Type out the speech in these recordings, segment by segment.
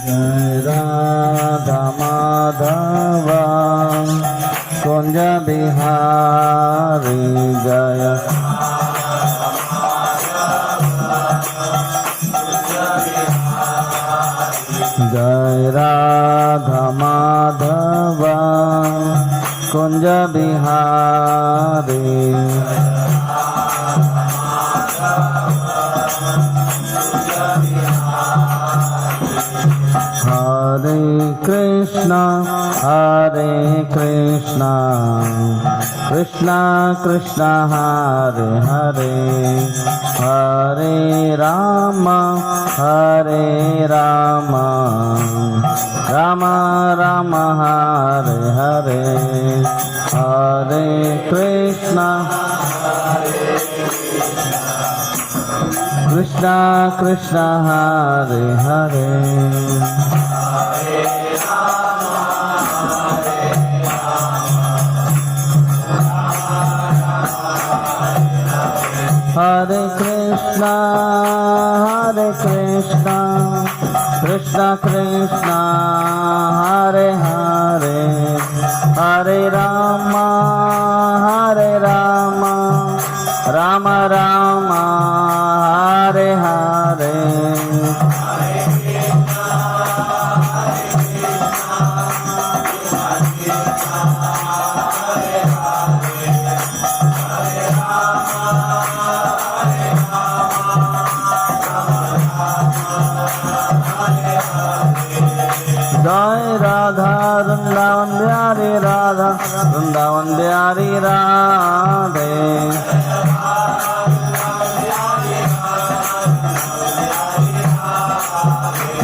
जय राधा माधवा कुंज बिहारी जय जय राधा माधवा कुंज बिहारी हरे कृष्णा कृष्णा कृष्णा हरे हरे हरे राम राम राम हरे हरे हरे कृष्णा कृष्णा कृष्णा हरे हरे हरे कृष्णा कृष्णा कृष्णा हरे हरे हरे राम राम राम हरे हरे जय राधा वृंदावन बिहारी राधा वृंदावन बिहारी राधे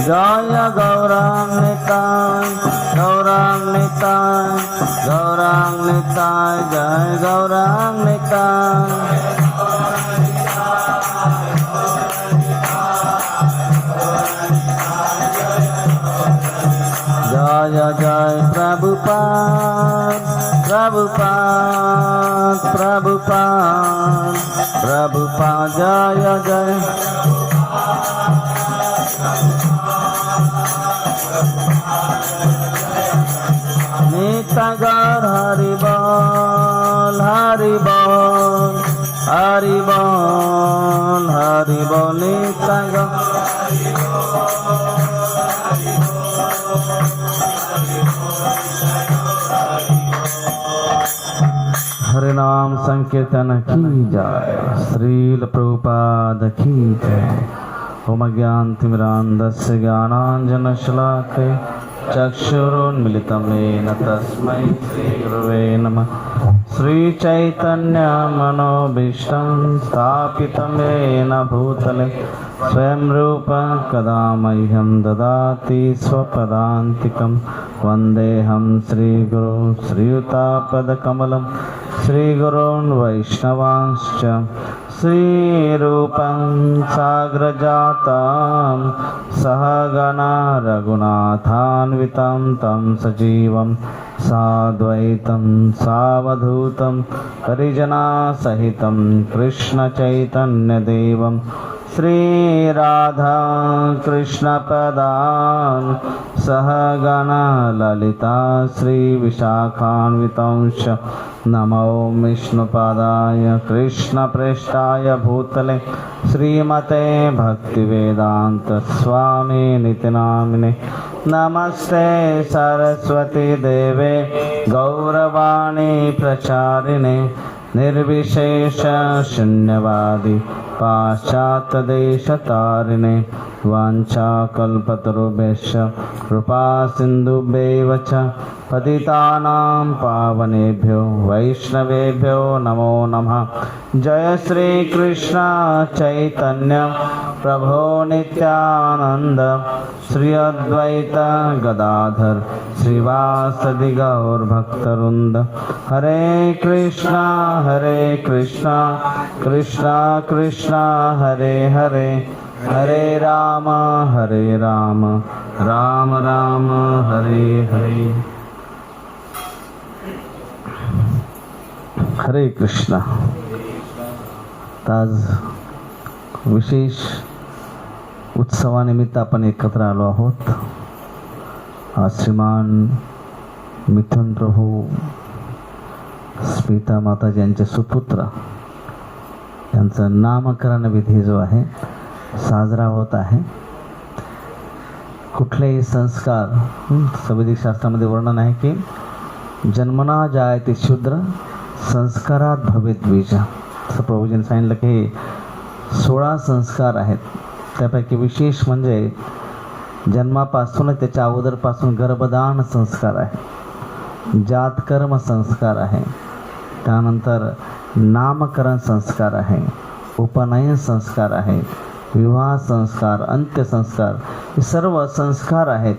जय गौरांग निताय जय गौरांग निताय जय जय प्रभुपाद जय जय नित्यागर हरि बोल नित्यागर हरे नाम संकीर्तन की जय श्रील प्रभुपाद की जय ओम ज्ञानतिमिरान्धस्य ज्ञानाञ्जनशलाकया चक्षुरुन्मिलितं येन तस्मै श्रीगुरवे नमः श्रीचैतन्यमनोभीष्टं स्थापितं येन भूतले स्वयं रूप कदा मह्यं ददाति स्वपदान्तिकं वन्देऽहं श्रीगुरुं श्रीयुतापदकमलं श्रीगुरून् वैष्णवांश्च श्रीरूपं साग्रजातं सहगणा रघुनाथान्वितं तं सजीवं साद्वैतं सावधूतं परिजनासहितं कृष्णचैतन्यदेवं श्रीराधा कृष्णपदान् सहगणा ललिता श्रीविशाखान्वितंश्च नमो विष्णुपादाय कृष्णप्रेष्ठाय भूतले श्रीमते भक्तिवेदांत स्वामिनिति नामिने नमस्ते सरस्वती देवे गौरवाणी प्रचारिणे निर्विशेष शून्यवादी पाश्चात्यदेशतारिणे वाञ्छाकल्पतरुभ्यश्च कृपा सिन्धुभ्यैव च पतितानां पावनेभ्यो वैष्णवेभ्यो नमो नमः। जय श्री कृष्ण चैतन्य प्रभो नित्यानंद श्री अद्वैत गदाधर श्रीवासदि गौर भक्तवृंद। हरे कृष्णा कृष्णा कृष्णा हरे हरे हरे राम राम राम हरे हरे। हरे कृष्णा। आज विशेष उत्सवानिमित्त आपण एकत्र आलो आहोत। श्रीमान मिथुन प्रभू स्मिता माता यांचे सुपुत्र यांचं नामकरण विधी जो आहे साजरा होत आहे. कुठलेही संस्कार वैदिक शास्त्रामध्ये वर्णन आहे की जन्मना जायते शूद्र संस्कारात भवेत द्विज. असं प्रभूजींनी सांगितलं की 16 संस्कार आहेत. त्यापैकी विशेष म्हणजे जन्मापासून त्याच्या अगोदरपासून गर्भदान संस्कार आहे, जातकर्म संस्कार आहे, त्यानंतर नामकरण संस्कार आहे, उपनयन संस्कार आहे, विवाह संस्कार, अंत्यसंस्कार, हे सर्व संस्कार आहेत.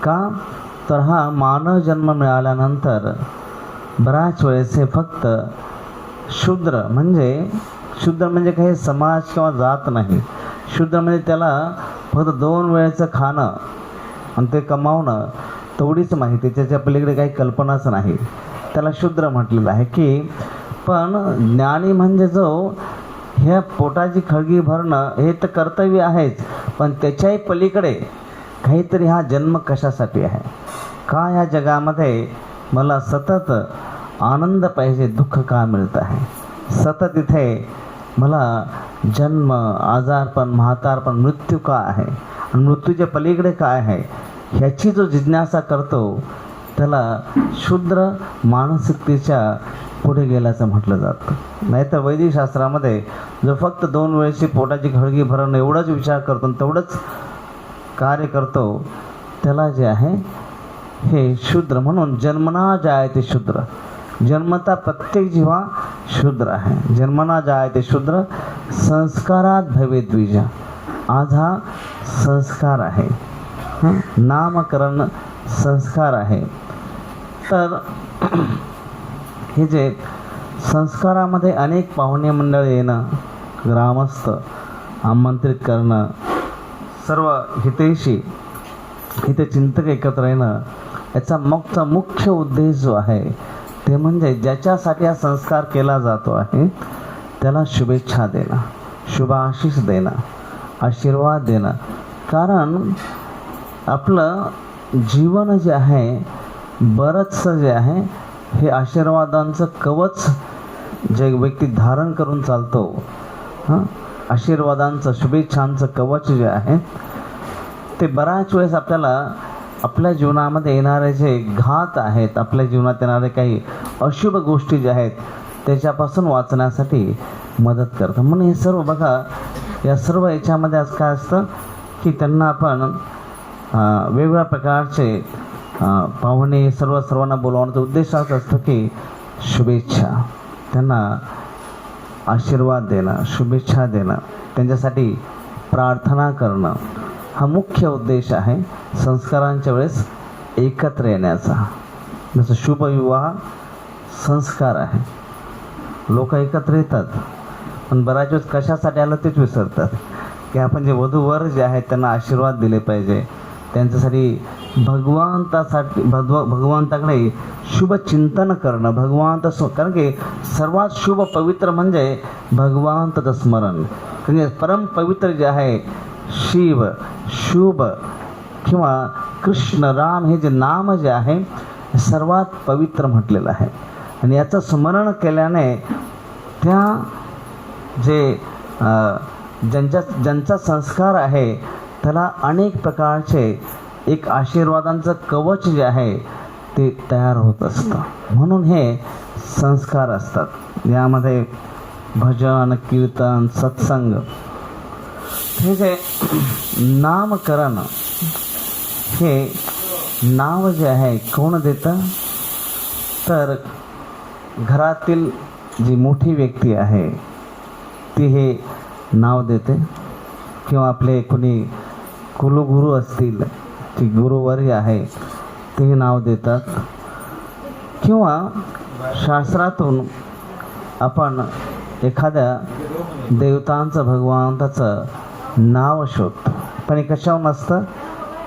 का तर हा मानव जन्म मिळाल्यानंतर बऱ्याच वेळेस हे फक्त शूद्र म्हणजे काही समाज किंवा जात नाही. शूद्र म्हणजे त्याला फक्त 2 वेळेचं खाणं आणि ते कमावणं तेवढीच माहिती, त्याच्या पलीकडे काही कल्पनाच नाही. त्याला शूद्र म्हटलेलं आहे की पण ज्ञानी म्हणजे जो ह्या पोटाची खळगी भरणं हे तर कर्तव्य आहेच, पण त्याच्याही पलीकडे काहीतरी हा जन्म कशासाठी आहे, का ह्या जगामध्ये मला सतत आनंद पाहिजे, दुःख का मिळत आहे, सतत इथे मला जन्म, आजारपण, म्हातारपण, मृत्यू का आहे आणि मृत्यूच्या पलीकडे काय आहे, ह्याची जो जिज्ञासा करतो त्याला शूद्र मानसिकतेच्या पुढे गेल्याचं म्हटलं जातं. नाहीतर वैदिक शास्त्रामध्ये जो फक्त 2 वेळेची पोटाची खळगी भरणं एवढाच विचार करतो आणि तेवढंच कार्य करतो त्याला जे आहे हे शूद्र. म्हणून जन्मना जायते शूद्र, जन्मता प्रत्येक जीवा शूद्र आहे. जन्मना जायते शूद्र संस्कारात भवे द्विज. आज हा संस्कार आहे, नामकरण संस्कार आहे. तर हे जे संस्कारामध्ये अनेक पाहुणे मंडळ येणं, ग्रामस्थ आमंत्रित करणं, सर्व हितैषी हितचिंतक एकत्र येणं, याचा मुख्य उद्देश जो आहे ते म्हणजे ज्याच्यासाठी हा संस्कार केला जातो आहे त्याला शुभेच्छा देणं, शुभाशीष देणं, आशीर्वाद देणं. कारण आपलं जीवन जे आहे बरंचसं जे आहे हे आशीर्वादांचं कवच जे व्यक्ती धारण करून चालतो, आशीर्वादांचं, शुभेच्छांचं कवच जे आहे ते बऱ्याच वेळेस आपल्याला आपल्या जीवनामध्ये येणारे जे घात आहेत, आपल्या जीवनात येणारे काही अशुभ गोष्टी ज्या आहेत त्याच्यापासून वाचण्यासाठी मदत करतं. म्हणून हे सर्व बघा, या सर्व याच्यामध्ये आज काय असतं की त्यांना आपण वेगवेगळ्या प्रकारचे पाहुणे सर्वांना बोलवण्याचा उद्देश असा असतो की शुभेच्छा, त्यांना आशीर्वाद देणं, शुभेच्छा देणं, त्यांच्यासाठी प्रार्थना करणं, हा मुख्य उद्देश आहे संस्कारांच्या वेळेस एकत्र येण्याचा. जसं शुभविवाह संस्कार आहे, लोक एकत्र येतात पण बऱ्याच वेळेस कशासाठी आलं तेच विसरतात की आपण जे वधूवर जे आहेत त्यांना आशीर्वाद दिले पाहिजे, त्यांच्यासाठी भगवंताकडे शुभ चिंतन करणं, कारण की सर्वात शुभ पवित्र म्हणजे भगवंताचं स्मरण. म्हणजे परम पवित्र जे आहे शिव, शुभ किंवा कृष्ण, राम हे जे नाम जे आहे सर्वात पवित्र म्हटलेलं आहे. आणि याचं स्मरण केल्याने त्या जे ज्यांचा संस्कार आहे त्याला अनेक प्रकारचे एक आशीर्वादांचं कवच जे आहे ते तयार होत असतं. म्हणून हे संस्कार असतात. यामध्ये भजन, कीर्तन, सत्संग, हे जे नामकरण, हे नाव जे आहे कोण देतं तर घरातील जी मोठी व्यक्ती आहे ती हे नाव देते, किंवा आपले कोणी कुलगुरू असतील की गुरुवर्य आहे ते नाव देतात, किंवा शास्त्रातून आपण एखाद्या देवतांचं, भगवंताचं नाव शोधतो. पण हे कशावर नसतं,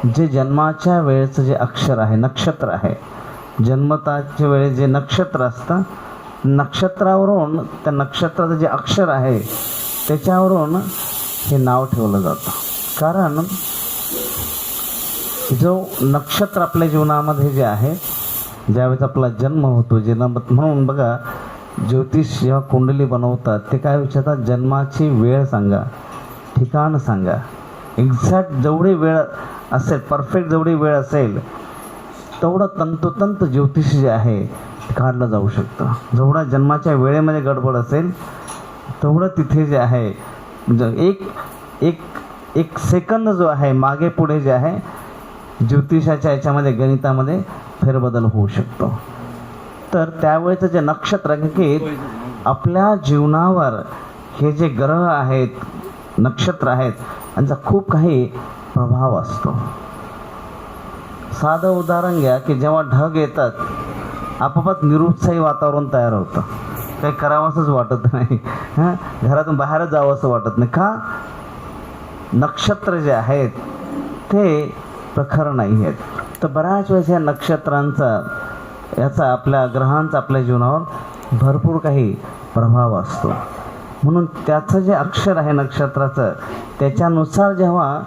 जे जन्माच्या वेळेचं जे अक्षर आहे, नक्षत्र आहे, जन्मताच्या वेळेस जे नक्षत्र असतं, नक्षत्रावरून त्या नक्षत्राचं जे अक्षर आहे त्याच्यावरून हे नाव ठेवलं जातं. कारण जो नक्षत्र आपल्या जीवनामध्ये जे आहे, ज्यावेळेस आपला जन्म होतो, म्हणून बघा ज्योतिष जेव्हा कुंडली बनवतात ते काय विचारतात, जन्माची वेळ सांगा, ठिकाण सांगा. एक्झॅक्ट जेवढी वेळ असेल, परफेक्ट जेवढी वेळ असेल तेवढं तंतोतंत ज्योतिष जे आहे काढलं जाऊ शकतं. जेवढा जन्माच्या वेळेमध्ये गडबड असेल तेवढं तिथे जे आहे एक एक एक सेकंद जो आहे मागे पुढे जे आहे ज्योतिषाच्या याच्यामध्ये गणितामध्ये फेरबदल होऊ शकतो. तर त्यावेळेचं जे नक्षत्र की आपल्या जीवनावर हे जे ग्रह आहेत, नक्षत्र आहेत, यांचा खूप काही प्रभाव असतो. साधं उदाहरण घ्या की जेव्हा ढग येतात आपोआप निरुत्साही वातावरण तयार होतं, काही करावंसंच वाटत नाही, घरातून बाहेरच जावं असं वाटत नाही. का? नक्षत्र जे आहेत ते प्रखर नाही आहेत. तर बऱ्याच वेळेस या नक्षत्रांचा, याचा, आपल्या ग्रहांचा आपल्या जीवनावर भरपूर काही प्रभाव असतो. म्हणून त्याचं जे अक्षर आहे नक्षत्राचं, त्याच्यानुसार जेव्हा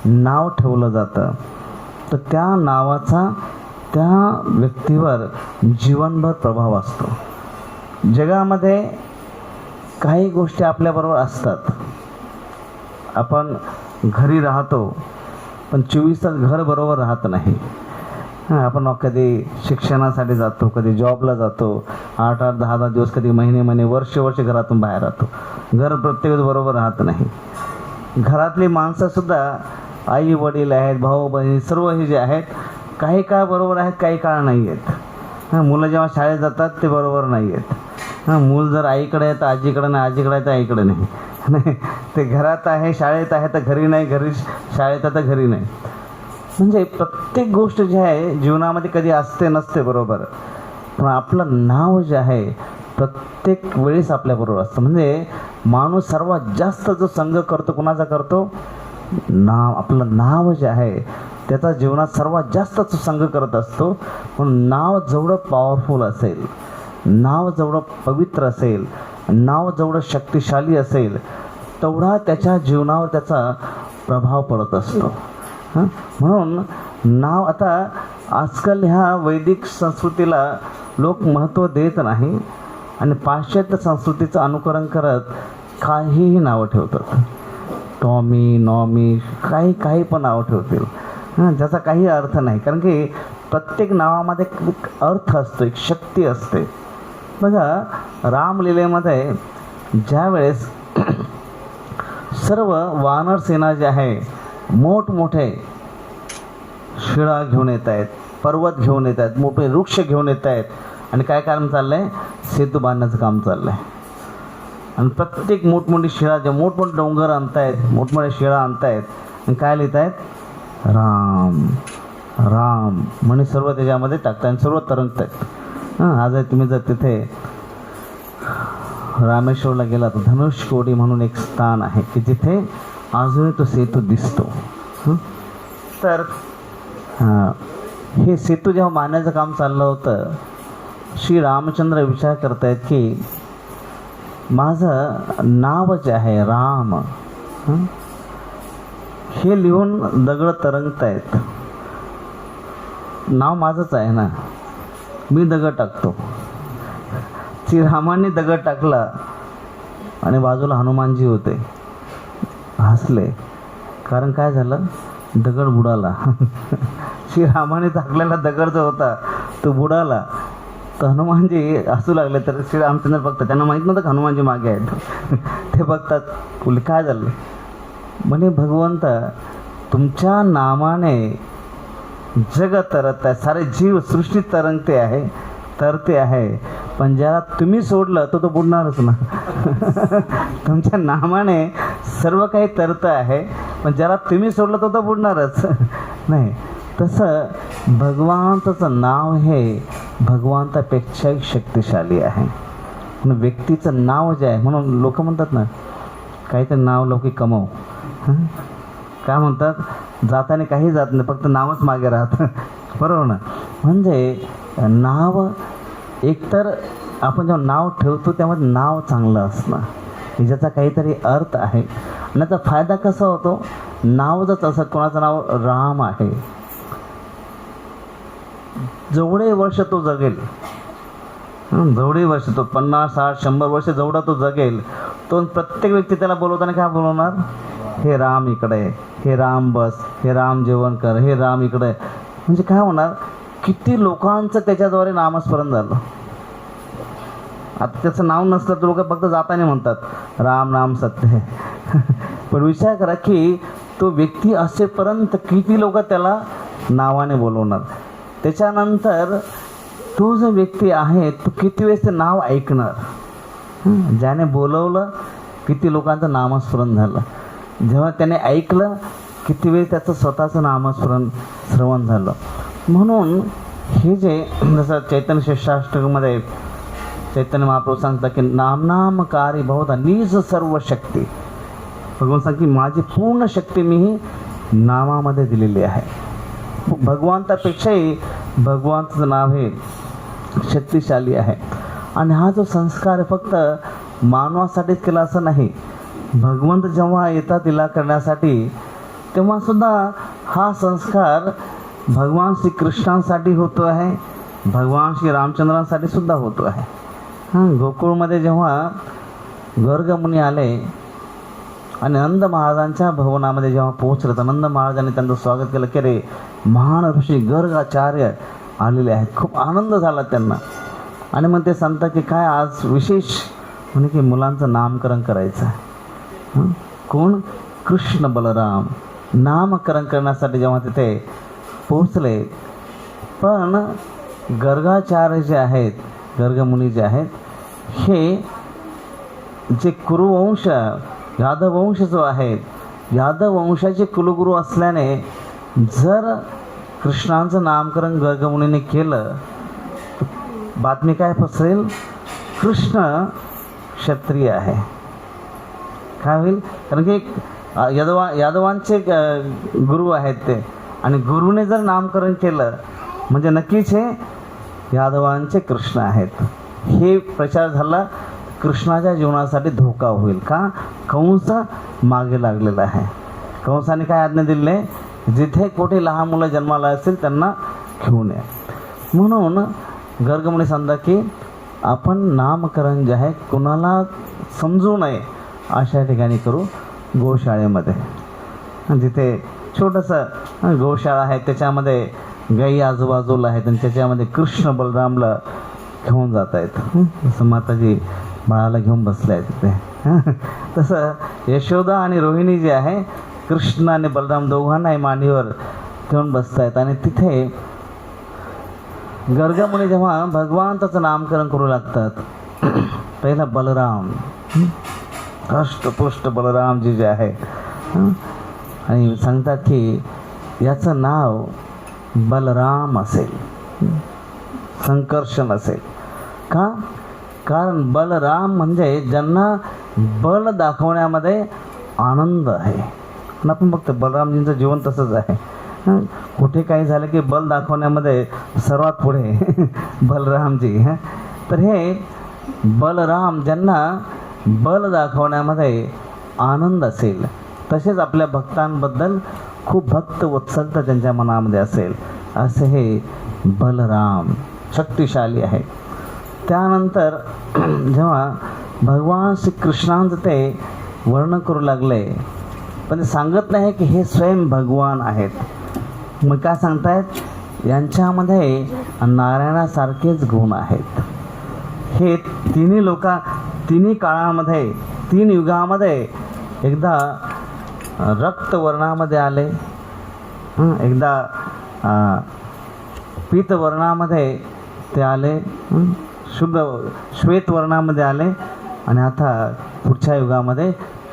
नाव ठेवलं जातं तर त्या नावाचा त्या व्यक्तीवर जीवनभर प्रभाव असतो. जगामध्ये काही गोष्टी आपल्याबरोबर असतात. आपण घरी राहतो पण 24 तास घर बरोबर राहत नाही. आपण कधी शिक्षणासाठी जातो, कधी जॉबला जातो, 8-8, 10-10 दिवस, कधी महिने वर्ष घरातून बाहेर राहतो. घर प्रत्येक बरोबर राहत नाही. घरातली माणसंसुद्धा, आई वडील आहेत, भाऊ बहिणी, सर्व हे जे आहेत काही काळ बरोबर आहेत, काही काळ नाही आहेत. मुलं जेव्हा शाळेत जातात ते बरोबर नाही आहेत. मूल जर आईकडे आहे तर आजीकडे नाही, आजीकडे आहे तर आईकडे नाही. ते घरात आहे, शाळेत आहे तर घरी नाही, घरी शाळेत आहे तर घरी नाही. म्हणजे प्रत्येक गोष्ट जी आहे जीवनामध्ये कधी असते नसते बरोबर, पण आपलं नाव जे आहे प्रत्येक वेळेस आपल्याबरोबर असतं. म्हणजे माणूस सर्वात जास्त जो संघ करतो, कुणाचा करतो? नाव. आपलं नाव जे आहे त्याचा जीवनात सर्वात जास्त तो संघ करत असतो. पण नाव जेवढं पॉवरफुल असेल, नाव जेवढं पवित्र असेल, नाव जेवढं शक्तिशाली असेल तेवढा त्याच्या जीवनावर त्याचा प्रभाव पडत असतो. म्हणून नाव, आता आजकाल ह्या वैदिक संस्कृतीला लोक महत्त्व देत नाही आणि पाश्चात्य संस्कृतीचं अनुकरण करत काहीही नावं ठेवतात. टॉमी, नॉमी, काही पण नावं ठेवतील, ज्याचा काही अर्थ नाही. कारण की प्रत्येक नावामध्ये एक अर्थ असतो, एक शक्ती असते. बघा रामलीलेमध्ये ज्यावेळेस सर्व वानर सेना जे आहे मोठमोठे शिळा घेऊन येत आहेत, पर्वत घेऊन येत आहेत, मोठे वृक्ष घेऊन येत आहेत आणि काय काम चाललं आहे? सेतू बांधण्याचं काम चाललं आहे. आणि प्रत्येक मोठमोठी शिळा, जे मोठमोठे डोंगर आणतायत, मोठमोठ्या शिळा आणतायत आणि काय लिहित आहेत? राम राम म्हणे सर्व त्याच्यामध्ये टाकतात आणि सर्व तरंगत आहेत. आज तुम्ही जर तिथे रामेश्वरला गेला तर धनुष्कोडी म्हणून एक स्थान आहे की जिथे अजूनही तो सेतू दिसतो. तर हे सेतू जेव्हा बांधण्याचं काम चाललं होतं, श्री रामचंद्र विचार करतायत की माझं नाव जे आहे राम, हे लिहून दगड तरंगतायत. नाव माझंच आहे ना, मी दगड टाकतो. श्रीरामांनी दगड टाकला आणि बाजूला हनुमानजी होते, हसले. कारण काय झालं? दगड बुडाला. श्रीरामाने टाकलेला दगड जो होता तो बुडाला. तर हनुमानजी हसू लागले. तर श्रीरामचंद्र बघतात, त्यांना माहीत नव्हतं हनुमानजी मागे आहेत. ते बघतात, बोलले काय झालं? म्हणे भगवंत तुमच्या नामाने जग तरत आहे, सारे जीव सृष्टी तरंगते आहे, तरते आहे. पण ज्याला तुम्ही सोडलं तो बुडणारच ना. तुमच्या नामाने सर्व काही तरतं आहे, पण ज्याला तुम्ही सोडलं तो बुडणारच नाही. तसं भगवंताचं नाव हे भगवंतापेक्षाही शक्तिशाली आहे. म्हणून व्यक्तीचं नाव जे आहे, म्हणून लोक म्हणतात ना काहीतरी नाव लौकिक कमव, काय म्हणतात? जाताने काही जात नाही, फक्त नावच मागे राहतं. बरोबर ना? म्हणजे नाव एकतर आपण जेव्हा नाव ठेवतो त्यामध्ये नाव चांगलं असणं, की ज्याचा काहीतरी अर्थ आहे. आणि त्याचा फायदा कसा होतो? नाव जर असं, कोणाचं नाव राम आहे जेवढे वर्ष तो जगेल, जेवढे वर्ष तो 50, 60, 100 वर्ष जेवढा तो जगेल, तो प्रत्येक व्यक्ती त्याला बोलवताना काय बोलवणार? हे राम इकडे, हे राम बस, हे राम जेवण कर, हे राम इकडे. म्हणजे काय होणार? किती लोकांचं त्याच्याद्वारे नामस्मरण झालं. आता त्याचं नाव नसलं तर लोक फक्त जाताना म्हणतात राम नाम सत्य है. पण विचार करा की तो व्यक्ती असेपर्यंत किती लोक त्याला नावाने बोलवणार. त्याच्यानंतर तो जो व्यक्ती आहे तो किती वेळेस ते नाव ऐकणार. ज्याने बोलवलं किती लोकांचं नामस्मरण झालं. जेव्हा त्याने ऐकलं किती वेळ त्याचं स्वतःचं नामस्मरण श्रवण झालं. म्हणून हे जे जसं चैतन्य शिष्टाष्टकमध्ये चैतन्य महाप्रभू सांगतात की नामनामकारी बहुधा निज सर्व शक्ती. भगवान सांगतात की माझी पूर्ण शक्ती मी ही नामामध्ये दिलेली आहे. भगवंतापेक्षाही भगवंताचं नाव हे शक्तिशाली आहे. आणि हा जो संस्कार फक्त मानवासाठीच केला असं नाही. भगवंत जेव्हा येतात लीला करण्यासाठी तेव्हासुद्धा हा संस्कार भगवान श्रीकृष्णांसाठी होतो आहे, भगवान श्री रामचंद्रांसाठी सुद्धा होतो आहे. गोकुळमध्ये जेव्हा गर्गमुनी आले आणि नंद महाराजांच्या भवनामध्ये जेव्हा पोहोचले तर नंद महाराजांनी त्यांचं स्वागत केलं की रे महान ऋषी गर्गाचार्य आलेले आहेत. खूप आनंद झाला त्यांना. आणि मग ते सांगतात की काय आज विशेष? म्हणजे की मुलांचं नामकरण करायचं आहे. कोण? कृष्ण बलराम. नामकरण करण्यासाठी जेव्हा तिथे पोहोचले, पण गर्गाचार्य जे आहेत, गर्गमुनी जे आहेत, हे जे कुरुवंश यादव वंश जो आहे, यादव वंशाचे कुलगुरू असल्याने जर कृष्णांचं नामकरण गर्गमुनीने केलं तर बातमी काय पसरेल? कृष्ण क्षत्रिय आहे. काय होईल? कारण की यादवांचे गुरु आहेत ते, आणि गुरुने जर नामकरण केलं म्हणजे नक्कीच हे यादवांचे कृष्ण आहेत. हे प्रचार झाला. कृष्णाच्या जीवनासाठी धोका होईल. का? कंस मागे लागलेला आहे. कंसाने काय आज्ञा दिली आहे? जिथे कुठे लहान मुलं जन्माला असतील त्यांना घेऊन या. म्हणून गर्गमुनी सांगतात की आपण नामकरण जे आहे कुणाला समजू नये अशा ठिकाणी करू. गोशाळेमध्ये, जिथे छोटंसं गोशाळा आहे, त्याच्यामध्ये गाई आजूबाजूला आहेत आणि त्याच्यामध्ये कृष्ण बलरामला घेऊन जात आहेत. जसं माताजी बाळाला घेऊन बसले आहेत तिथे, तसं यशोदा आणि रोहिणी जे आहे कृष्ण आणि बलराम दोघांनाही मांडीवर घेऊन बसत आहेत. आणि तिथे गर्गमुनी जेव्हा भगवंताचं नामकरण करू लागतात, पहिला बलराम, हष्टपुष्ट बलरामजी जे आहे, आणि सांगतात की याचं नाव बलराम असेल, संकर्षण असेल. का? कारण बलराम म्हणजे ज्यांना बल दाखवण्यामध्ये आनंद आहे. आणि आपण बघतो बलरामजींचं जीवन तसंच आहे. कुठे काही झालं की बल दाखवण्यामध्ये सर्वात पुढे बलरामजी. तर हे बलराम ज्यांना बल दाखवण्यामध्ये आनंद असेल, तसेच आपल्या भक्तांबद्दल खूप भक्त वत्सलता त्यांच्या मनामध्ये असेल, असे हे बलराम शक्तिशाली आहे. त्यानंतर जेव्हा भगवान श्रीकृष्णांचं ते वर्णन करू लागले, पण ते सांगत नाही की हे स्वयं भगवान आहेत. मग काय सांगतायत? यांच्यामध्ये नारायणासारखेच गुण आहेत. हे तिन्ही काळामध्ये, 3 युगामध्ये एकदा रक्तवर्णामध्ये आले, एकदा पीतवर्णामध्ये ते आले, शुद्ध श्वेतवर्णामध्ये आले, आणि आता पुढच्या युगामध्ये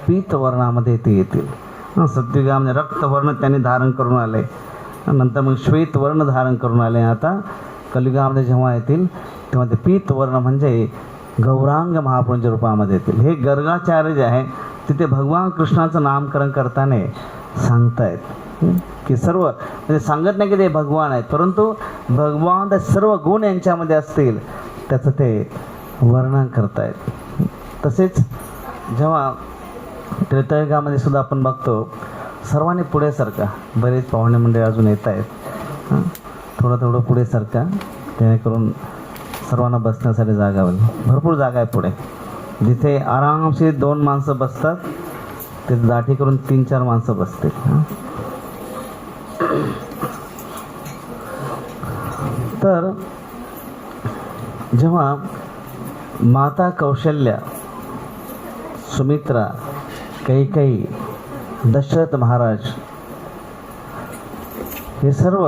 पीतवर्णामध्ये ते येतील. सत्ययुगामध्ये रक्तवर्ण त्यांनी धारण करून आले, नंतर मग श्वेतवर्ण धारण करून आले. आता कलियुगामध्ये जेव्हा येतील तेव्हा ते पीतवर्ण म्हणजे गौरांग महाप्रभूंच्या रूपामध्ये येतील. हे गर्गाचार्य जे आहे तिथे भगवान कृष्णाचं नामकरण करताना सांगतायत की सर्व, म्हणजे सांगत नाही की ते भगवान आहेत, परंतु भगवान सर्व गुण यांच्यामध्ये असतील त्याचं ते वर्णन करतायत. तसेच जेव्हा त्रेतायुगामध्ये सुद्धा आपण बघतो सर्वांनी पुढे सरका, बरेच पाहुणे मंडळी अजून येत आहेत. थोडं पुढे सरका, जेणेकरून सर्वांना बसण्यासाठी जागा होईल. भरपूर जागा आहे पुढे. जिथे आरामशीर 2 माणसं बसतात तिथे दाटी करून 3-4 माणसं बसतील. तर जेव्हा माता कौशल्या, सुमित्रा, कैकेयी, दशरथ महाराज हे सर्व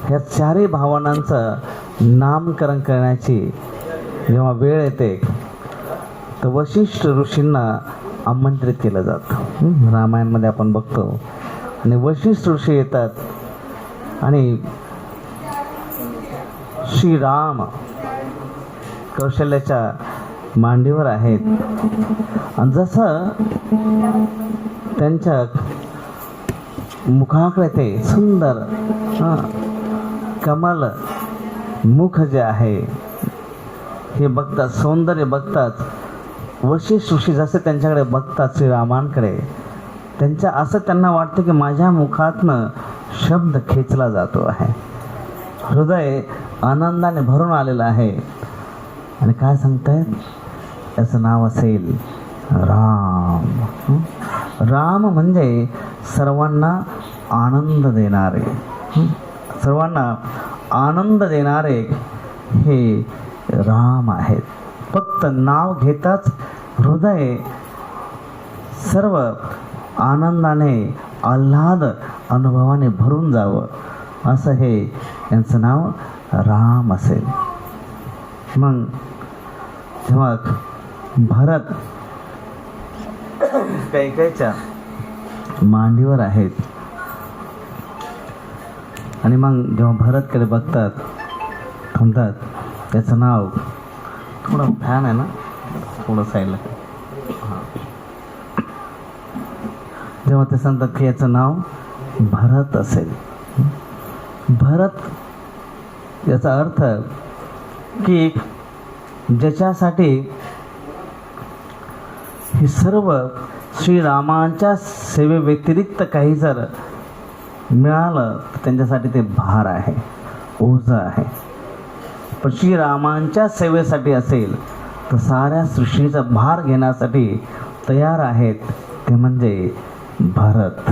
ह्या 4ही भावनांचं नामकरण करण्याची जेव्हा वेळ येते तर वशिष्ठ ऋषींना आमंत्रित केलं जातं. रामायणमध्ये आपण बघतो. आणि वशिष्ठ ऋषी येतात आणि श्रीराम कौशल्याच्या मांडीवर आहेत. आणि जसं त्यांच्या मुखाकडे ते सुंदर कमल मुख जे आहे हे बघतात, सौंदर्य बघतात. वशिष्ठ ऋषी जसे त्यांच्याकडे बघतात श्रीरामांकडे, त्यांच्या असं त्यांना वाटतं की माझ्या मुखातनं शब्द खेचला जातो आहे. हृदय आनंदाने भरून आलेलं आहे. आणि काय सांगतायत? याचं नाव असेल राम. राम म्हणजे सर्वांना आनंद देणारे, सर्वांना आनंद देणारे हे राम आहेत. फक्त नाव घेताच हृदय सर्व आनंदाने, आल्हाद अनुभवाने भरून जावं, असं हे यांचं नाव राम असेल. मग जेव्हा भरत कैकेयीच्या मांडीवर आहेत आणि मग जेव्हा भरतकडे बघतात, म्हणतात त्याचं नाव, थोडं फॅन आहे ना, थोडं साईडला. हां, जेव्हा ते सांगतात की याचं नाव भरत असेल. भरत याचा अर्थ की ज्याच्यासाठी हे सर्व श्रीरामांच्या सेवेव्यतिरिक्त काही जर मिळालं तर त्यांच्यासाठी ते भार आहे, ओझं आहे. पण श्रीरामांच्या सेवेसाठी असेल तर साऱ्या सृष्टीचा भार घेण्यासाठी तयार आहेत, ते म्हणजे भरत.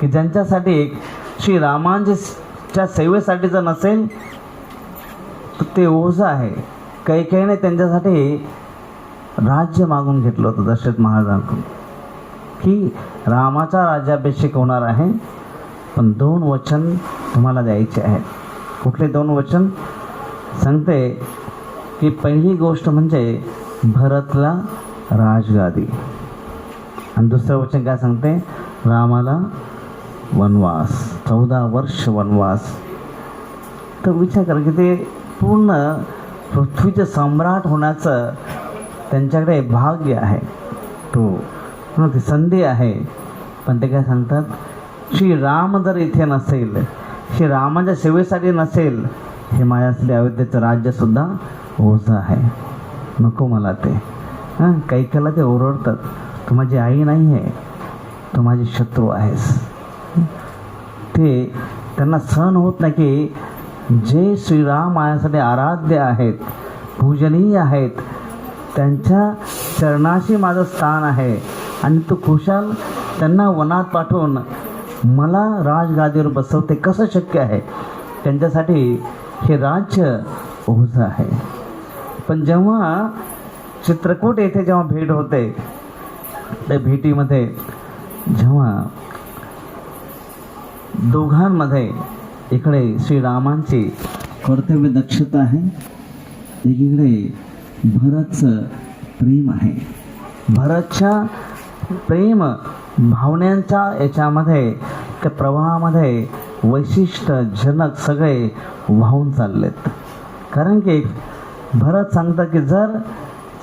की ज्यांच्यासाठी श्रीरामांच्या सेवेसाठी जर नसेल तर ते ओझं आहे. कैकेयीने त्यांच्यासाठी राज्य मागून घेतलं होतं दशरथ महाराजांकडून की रामाचा राज्याभिषेक होणार आहे, पण 2 वचन तुम्हाला द्यायचे आहेत. कुठले 2 वचन? सांगते की पहिली गोष्ट म्हणजे भरतला राजगादी, आणि दुसरं वचन काय सांगते? रामाला वनवास, 14 वर्ष वनवास. तर विचार करा की ते पूर्ण पृथ्वीचे सम्राट होण्याचं त्यांच्याकडे भाग्य आहे, तो ती संधी आहे. पण ते काय सांगतात? श्रीराम जर इथे नसेल, श्रीरामाच्या सेवेसाठी नसेल, हे माझ्यासाठी अयोध्येचं राज्यसुद्धा ओझं आहे, नको मला ते. कैकेयीला ते ओरडतात, तू माझी आई नाही आहे, तू माझी शत्रू आहेस. ते त्यांना सहन होत नाही की जे श्रीराम माझ्यासाठी आराध्य आहेत, पूजनीय आहेत, त्यांच्या चरणाशी माझं स्थान आहे, आणि तू खुशाल त्यांना वनात पाठवून मला राजगादीवर बसवते, कसं शक्य आहे? त्यांच्यासाठी हे राज्य ओझं आहे. पण जेव्हा चित्रकूट येथे जेव्हा भेट होते, त्या भेटीमध्ये जेव्हा दोघांमध्ये इकडे श्रीरामांची कर्तव्य दक्षता आहे, एकीकडे भरतचं प्रेम आहे. भरतच्या प्रेम भावनांच्या याच्यामध्ये, त्या प्रवाहामध्ये वैशिष्ट्य जनक सगळे वाहून चाललेत. कारण की भरत सांगतात की जर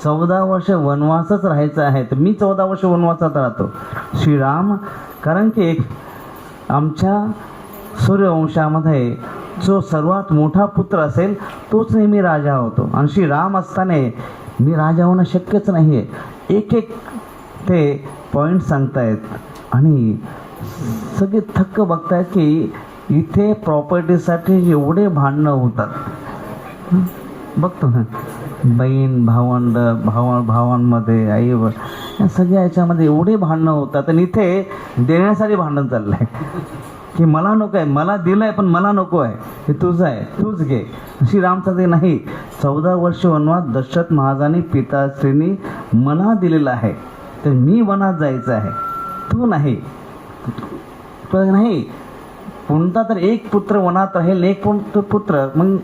14 वर्ष वनवासच राहायचं आहे तर मी 14 वर्ष वनवासात राहतो. श्रीराम, कारण की आमच्या सूर्यवंशामध्ये जो सर्वात मोठा पुत्र असेल तोच नेहमी राजा होतो, आणि श्रीराम असताना मी राजा होणं शक्यच नाही आहे. एक एक ते पॉईंट सांगतायत आणि सगळे थक्क बघतायत की इथे प्रॉपर्टीसाठी एवढे भांडणं होतात. बघतो ना, बहीण भावंड भावांमध्ये आई या सगळ्या याच्यामध्ये एवढे भांडणं होतात. आणि इथे देण्यासाठी भांडण चाललं आहे की मला नको आहे, मला दिलं आहे पण मला नको आहे, हे तुझं आहे तूच घे. श्री रामचंद्र नाही, 14 वर्ष वनवास दशरथ महाराजांनी पिताश्रींनी मला दिलेला आहे, तर मी वनात जायचं आहे, तू नाही. नाही, कोणता तर एक पुत्र वनात राहील, एक पुत्र मग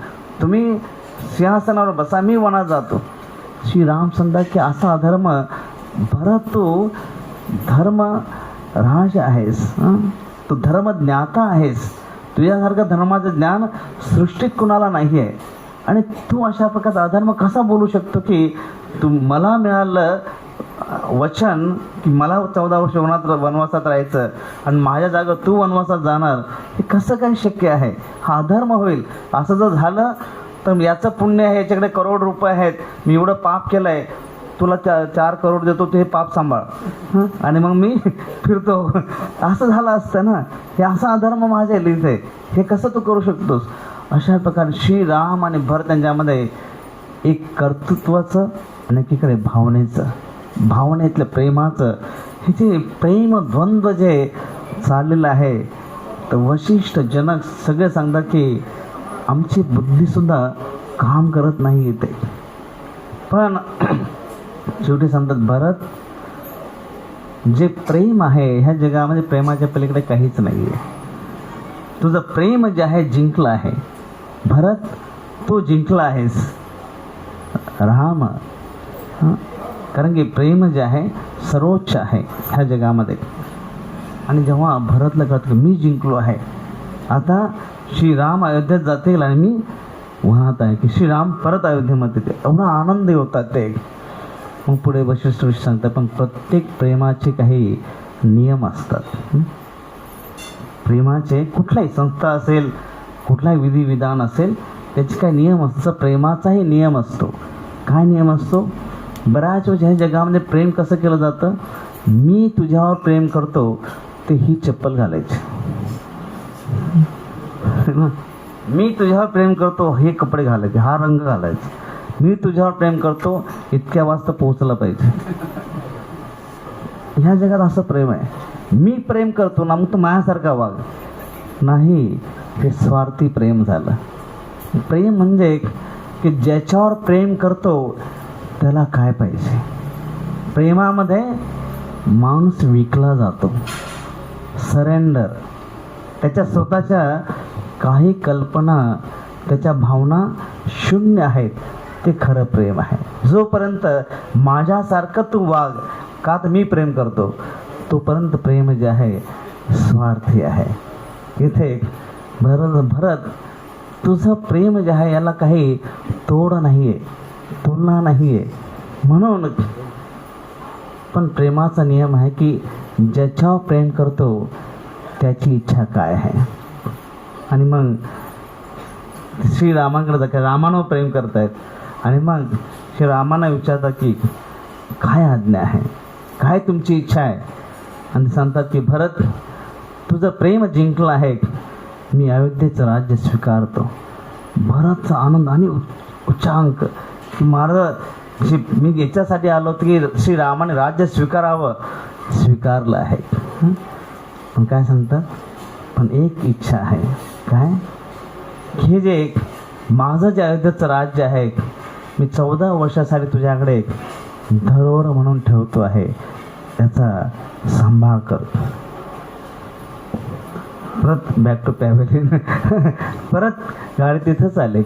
तुम्ही सिंहासनावर बसा, मी वनात जातो. श्री रामचंद्र की असा अधर्म, भरत तू धर्म राज आहेस, तू धर्म ज्ञाता आहेस, तुझ्यासारखं धर्माचं ज्ञान सृष्टीत कुणाला नाही आहे. आणि तू अशा प्रकारचा अधर्म कसा बोलू शकतो की तू मला मिळालं वचन की मला 14 वर्ष वनवासात राहायचं आणि माझ्या जागा तू वनवासात जाणार, हे कसं काय शक्य आहे? हा अधर्म होईल. असं जर झालं तर याचं पुण्य आहे, याच्याकडे करोड रुपये आहेत, मी एवढं पाप केलं आहे, तुला 4 करोड देतो, तू हे पाप सांभाळ आणि मग मी फिरतो, असं झालं असतं ना. हे असा अधर्म माझ्या लिहित आहे, हे कसं तू करू शकतोस? अशा प्रकारे श्रीराम आणि भरत यांच्यामध्ये एक कर्तृत्वाचं आणि एकीकडे भावनेतलं प्रेमाचं हे जे प्रेम द्वंद्व जे चाललेलं आहे, तर वशिष्ठ जनक सगळे सांगतात की आमची बुद्धीसुद्धा काम करत नाही येते. पण शेवटी सांगतात भरत, जे प्रेम आहे ह्या जगामध्ये प्रेमाच्या पलीकडे काहीच नाही आहे. तुझं प्रेम जे आहे जिंकलं आहे भरत, तू जिंकला आहेस राम. कारण की प्रेम जे आहे सर्वोच्च आहे ह्या जगामध्ये. आणि जेव्हा भरतला कळतं की मी जिंकलो आहे, आता श्रीराम अयोध्येत जातील आणि मी वनात आहे, की श्रीराम परत अयोध्येमध्ये येते, एवढा आनंद होतात ते. मग पुढे वशिष्ठ सांगतात पण प्रत्येक प्रेमाचे काही नियम असतात. प्रेमाचे कुठलाही संस्था असेल, कुठलाही विधिविधान असेल, त्याचे काही नियम असतात. प्रेमाचाही नियम असतो. काय नियम असतो? बऱ्याच वेळेस ह्या जगामध्ये प्रेम कसं केलं जातं, मी तुझ्यावर प्रेम करतो ते ही चप्पल घालायची, मी तुझ्यावर प्रेम करतो हे कपडे घालायचे, हा रंग घालायचा, मी तुझ्यावर प्रेम करतो इतक्या वाजता पोहोचलं पाहिजे. ह्या जगात असं प्रेम आहे. मी प्रेम करतो ना, मग तू माझ्यासारखा वाग. नाही, हे स्वार्थी प्रेम झालं. प्रेम म्हणजे की ज्याच्यावर प्रेम करतो त्याला काय पाहिजे. प्रेमामध्ये माणूस विकला जातो, सरेंडर. त्याच्या स्वतःच्या काही कल्पना, त्याच्या भावना शून्य आहेत, ते खरं प्रेम आहे. जोपर्यंत माझ्यासारखं तू वाग, का तर मी प्रेम करतो, तोपर्यंत प्रेम जे आहे स्वार्थी आहे. इथे भरत तुझं प्रेम जे आहे याला काही तोड नाही आहे, तुलना नाही आहे. म्हणून पण प्रेमाचा नियम आहे की ज्याच्यावर प्रेम करतो त्याची इच्छा काय आहे. आणि मग श्रीरामांकडे जातात, रामानं प्रेम करतायत आणि मग श्रीरामांना विचारतात की काय आज्ञा आहे, काय तुमची इच्छा आहे. आणि सांगतात की भरत, तुझं प्रेम जिंकलं आहे, मी अयोध्येचं राज्य स्वीकारतो. भरतचा आनंद आणि उच्चांक की महाराज, मी याच्यासाठी आलो होतो की श्रीरामाने राज्य स्वीकारावं, स्वीकारलं आहे. पण काय सांगतात, पण एक इच्छा आहे. काय? हे जे माझं जे अयोध्येचं राज्य आहे, मी 14 वर्षासाठी तुझ्याकडे धरोहर म्हणून ठेवतो आहे, त्याचा सांभाळ करतो. परत बॅक टू पॅव्हेलियन, परत गाडी तिथंच आले.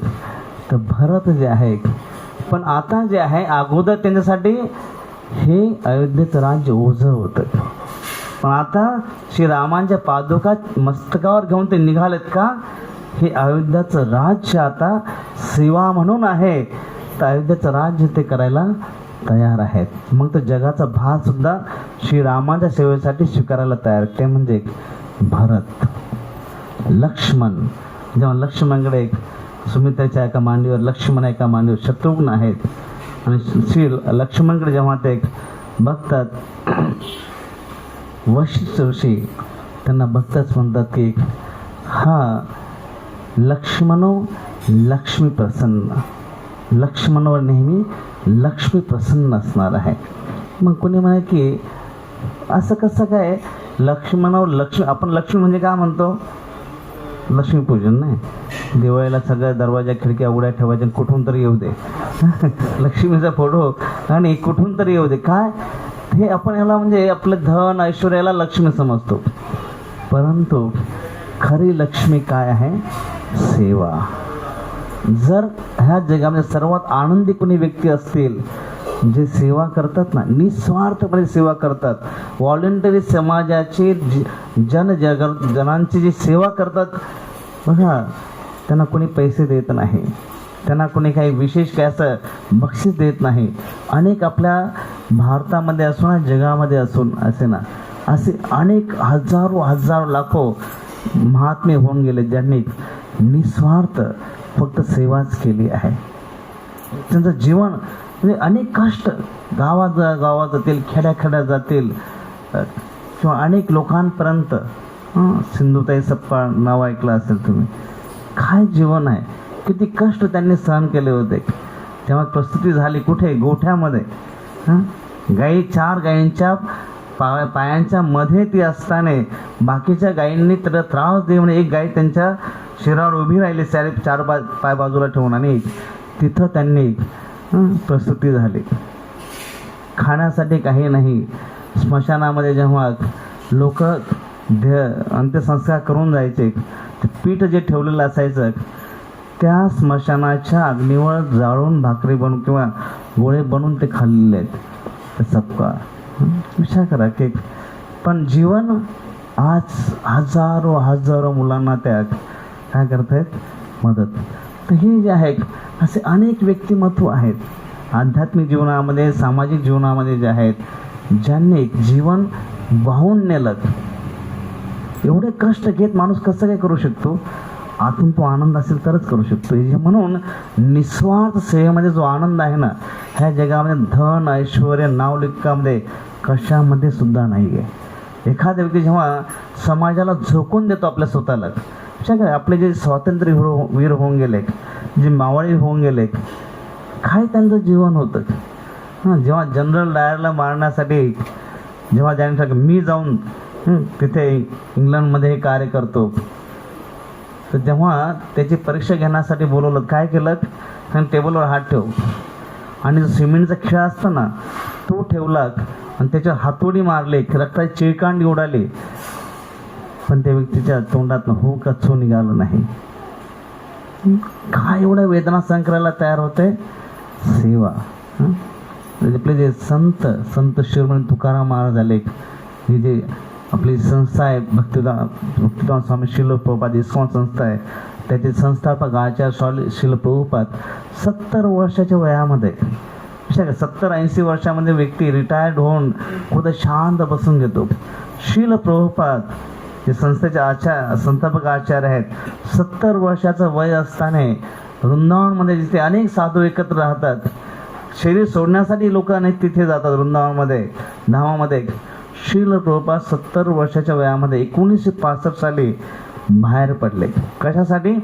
तर भरत जे आहे, पण आता जे आहे अगोदर त्यांच्यासाठी हे अयोध्येचं राज्य ओझं होतं, पण आता श्रीरामांच्या पादुका मस्तकावर घेऊन ते निघालेत का, हे अयोध्याचं राज्य आता सेवा म्हणून आहे, तर अयोध्याचं राज्य ते करायला तयार आहेत. मग तर जगाचा भार सुद्धा श्रीरामांच्या सेवेसाठी स्वीकारायला तयार. ते म्हणजे भरत. लक्ष्मण, जेव्हा लक्ष्मणकडे सुमित्रेच्या एका मांडीवर लक्ष्मण, एका मांडीवर शत्रुघ्न आहेत, आणि श्री लक्ष्मणकडे जेव्हा ते बघतात, वशिष्ठ ऋषी त्यांना बघताच म्हणतात की हा लक्ष्मणो लक्ष्मी प्रसन्न, लक्ष्मणावर नेहमी लक्ष्मी प्रसन्न असणार आहे. मग कोणी म्हणे की असं कसं काय लक्ष्मणावर लक्ष्मी, आपण लक्ष्मी म्हणजे काय म्हणतो, लक्ष्मीपूजन नाही, दिवाळीला सगळ्या दरवाजा खिडक्या उघड्या ठेवायच्या, कुठून तरी येऊ दे लक्ष्मीचा फोटो आणि कुठून तरी येऊ दे, काय हे आपण याला म्हणजे आपलं धन ऐश्वर्याला लक्ष्मी समजतो. परंतु खरी लक्ष्मी काय आहे, सेवा. जर ह्या जगामध्ये सर्वात आनंदी कोणी व्यक्ती असतील जे सेवा करतात ना, निस्वार्थपणे सेवा करतात, व्हॉलेंटरी समाजाची जनांची जी सेवा करतात बघा, त्यांना कोणी पैसे देत नाही, त्यांना कोणी काही विशेष काय असं बक्षीस देत नाही. अनेक आपल्या भारतामध्ये असून जगामध्ये असून असे ना, असे अनेक हजारो लाखो महात्मे होऊन गेले ज्यांनी निस्वार्थ फक्त सेवाच केली आहे. त्यांचं जीवन म्हणजे अनेक कष्ट, गावात जातील, खेड्या जातील किंवा अनेक लोकांपर्यंत. सिंधुताई सपकाळ नाव ऐकलं असेल तुम्ही, काय जीवन आहे, किती कष्ट त्यांनी सहन केले होते. तेव्हा प्रस्तुती झाली कुठे, गोठ्यामध्ये. चार गायींच्या पायांच्या मध्ये ती असताना बाकीच्या गायींनी तर त्रास देऊन एक गाय त्यांच्या शिरावर उभी राहिली, चार पाय बाजूला ठेवून, आणि तिथं त्यांनी प्रस्तुती झाली. खाण्यासाठी काही नाही. स्मशानामध्ये जेव्हा लोक अंत्यसंस्कार करून जायचे, ते पीठ जे ठेवलेलं असायचं त्या स्मशानाच्या अग्नीवर जाळून भाकरी बनवून किंवा गोळे बनवून ते खाल्लेले आहेत. ते सबका विचार करा की पण जीवन आज हजारो मुलांना त्या काय करतायत, मदत. तर हे जे आहे असे अनेक व्यक्तिमत्व आहेत आध्यात्मिक जीवनामध्ये, सामाजिक जीवनामध्ये जे आहेत, ज्यांनी जीवन वाहून नेलं. एवढे कष्ट घेत माणूस कसं काय करू शकतो, आतून तो आनंद असेल तरच करू शकतो. म्हणून निस्वार्थ सेवेमध्ये जो आनंद आहे ना, ह्या जगामध्ये धन ऐश्वर्य नावलिकामध्ये कशामध्ये सुद्धा नाही आहे. एखाद्या व्यक्ती जेव्हा समाजाला झोकून देतो आपल्या स्वतःला, आपले जे स्वातंत्र्य वीर होऊन गेले, जे मावळे होऊन गेले, काय त्यांचं जीवन होतं. जेव्हा जनरल डायरला मारण्यासाठी जेव्हा जाण्यासाठी मी जाऊन तिथे इंग्लंडमध्ये हे कार्य करतो, तर जेव्हा त्याची परीक्षा घेण्यासाठी बोलवलं, काय केलं, टेबलवर हात ठेव, आणि जो सिमेंटचा खिळा असतो ना तो ठेवला आणि त्याच्या हातोडी मारले, रक्ताची चिळकांडी उडाली, पण त्या व्यक्तीच्या तोंडातनं हो का छो निघालं नाही. काय एवढ्या वेदना सहन करायला तयार होते, सेवा. आपले जे संत शिरोमणी तुकाराम महाराज झाले, ही जे आपली संस्था आहे भक्तिदान स्वामी श्रील प्रभुपाद इस्कॉन संस्था आहे, त्याचे संस्थापक आचार्य श्रील प्रभुपाद 70 वर्षाच्या वयामध्ये, 70-80 वर्षामध्ये व्यक्ती रिटायर्ड होऊन कुठं शांत बसून घेतो. श्रील प्रभुपाद जे संस्थेचे संस्थापक आचार्य आहेत, 70 वर्षाचं वय असताना वृंदावनमध्ये जिथे अनेक साधू एकत्र राहतात, शरीर सोडण्यासाठी लोक अनेक तिथे जातात वृंदावनमध्ये धामामध्ये. श्रील प्रभुपाद 70 वर्षाच्या वयामध्ये 1965 साली बाहेर पडले. कशासाठी,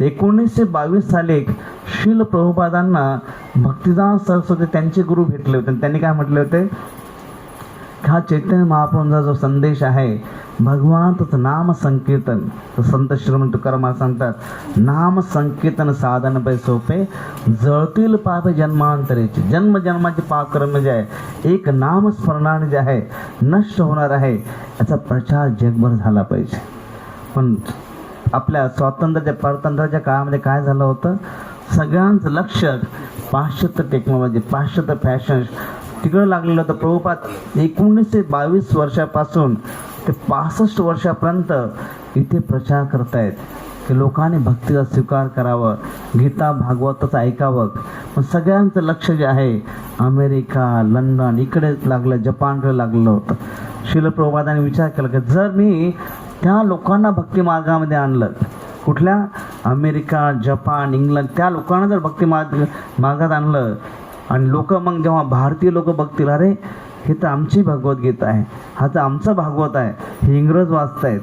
1922 साली श्रील प्रभुपादांना भक्तिदान सरस्वती त्यांचे गुरु भेटले होते. त्यांनी काय म्हटले होते, हा चैतन्य महाप्रभूंचा जो संदेश आहे, भगवंतच नाम संकीर्तन, तो संत शिरोमणी तुकाराम महाराज सांगतात, नाम संकीर्तन साधन पै सोपे, जळतील पाप जन्मांतरेचे. जन्मजन्माचे पाप कर्म जे आहे, एक नामस्मरणाने जे आहे नष्ट होणार आहे, याचा प्रचार जगभर झाला पाहिजे. पण आपल्या स्वातंत्र्याच्या परतंत्राच्या काळामध्ये काय झालं होतं, सगळ्यांचं लक्ष पाश्चात्य टेक्नॉलॉजी, पाश्चात्य फॅशन तिकडं लागलेलं होतं. प्रभुपाद 1922 वर्षापासून ते 65 वर्षापर्यंत इथे प्रचार करतायत की लोकांनी भक्तीचा स्वीकार करावं, गीता भागवताचं ऐकावं. पण सगळ्यांचं लक्ष जे आहे अमेरिका, लंडन इकडे लागलं, जपानकडे लागलेलं होतं. श्रील प्रभुपादांनी विचार केला की जर मी त्या लोकांना भक्ती मार्गामध्ये आणलं, कुठल्या अमेरिका, जपान, इंग्लंड, त्या लोकांना जर भक्ती मार्गात आणलं, आणि लोक मग जेव्हा भारतीय लोक बघतील, अरे हे तर आमची भगवद्गीता आहे, हा तर आमचा भागवत आहे, हे इंग्रज वाचतायत,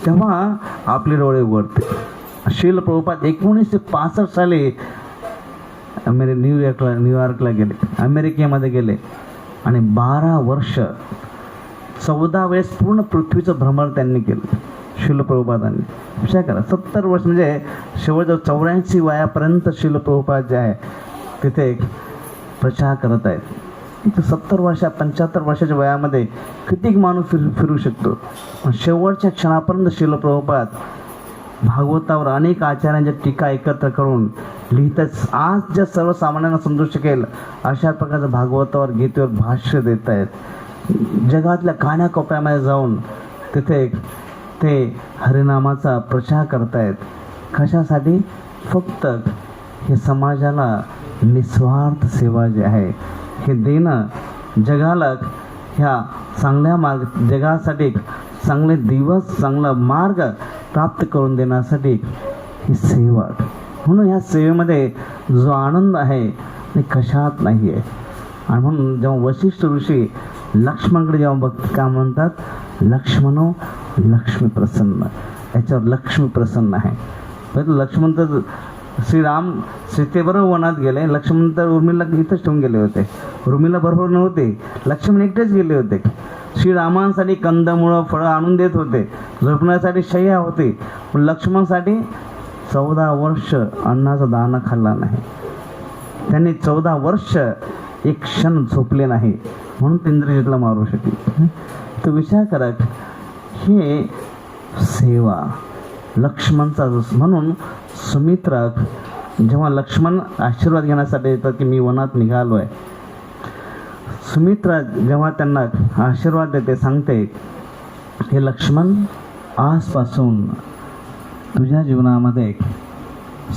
तेव्हा आपले डोळे उघडते. शील प्रभुपाद 1965 साली न्यूयॉर्कला गेले, अमेरिकेमध्ये गेले आणि 12 वर्ष 14 वेळेस पूर्ण पृथ्वीचं भ्रमण त्यांनी केलं शील प्रभुपादांनी. विचार करा, 70 वर्ष म्हणजे शेवटच्या 84 वयापर्यंत शील प्रभुपाद जे आहे तिथे प्रचार करत आहेत. इथं 75 वर्षाच्या वयामध्ये कितीक माणूस फिरू शकतो. पण शेवटच्या क्षणापर्यंत शील प्रभुपाद भागवतावर अनेक आचार्यांच्या टीका एकत्र करून लिहितच आज ज्या सर्वसामान्यांना समजू शकेल अशा प्रकारचं भागवतावर गीतेवर भाष्य देत आहेत. जगातल्या कानाकोपऱ्यामध्ये जाऊन तिथे ते हरिनामाचा प्रचार करतायत. कशासाठी? फक्त हे समाजाला निस्वार्थ सेवा जी आहे हे देणं, जगाला ह्या चांगल्या मार्ग, जगासाठी चांगले दिवस, चांगला मार्ग प्राप्त करून देण्यासाठी ही सेवा. म्हणून ह्या सेवेमध्ये जो आनंद आहे ते कशात नाही आहे. आणि म्हणून जेव्हा वशिष्ठ ऋषी लक्ष्मणकडे जेव्हा काय म्हणतात, लक्ष्मणो लक्ष्मी प्रसन्न, याच्यावर लक्ष्मी प्रसन्न आहे. पण लक्ष्मण तर श्रीराम सीतेबरोबर वनात गेले, लक्ष्मण तर उर्मिला इथंच ठेवून गेले होते. उर्मिला बरोबर नव्हते, लक्ष्मण एकटेच गेले होते. श्रीरामांसाठी कंदमुळं फळं आणून देत होते, झोपण्यासाठी शय्या होते, पण लक्ष्मणसाठी 14 वर्ष अन्नाचा दाणा खाल्ला नाही. त्यांनी 14 वर्ष एक क्षण झोपले नाही, म्हणून ते इंद्रजितला मारू शकले. तर विचार करा, हे सेवा लक्ष्मणचा. म्हणून सुमित्रा जेव्हा लक्ष्मण आशीर्वाद घेण्यासाठी येतात की मी वनात निघालो आहे, सुमित्रा जेव्हा त्यांना आशीर्वाद देते, सांगते हे लक्ष्मण, आजपासून तुझ्या जीवनामध्ये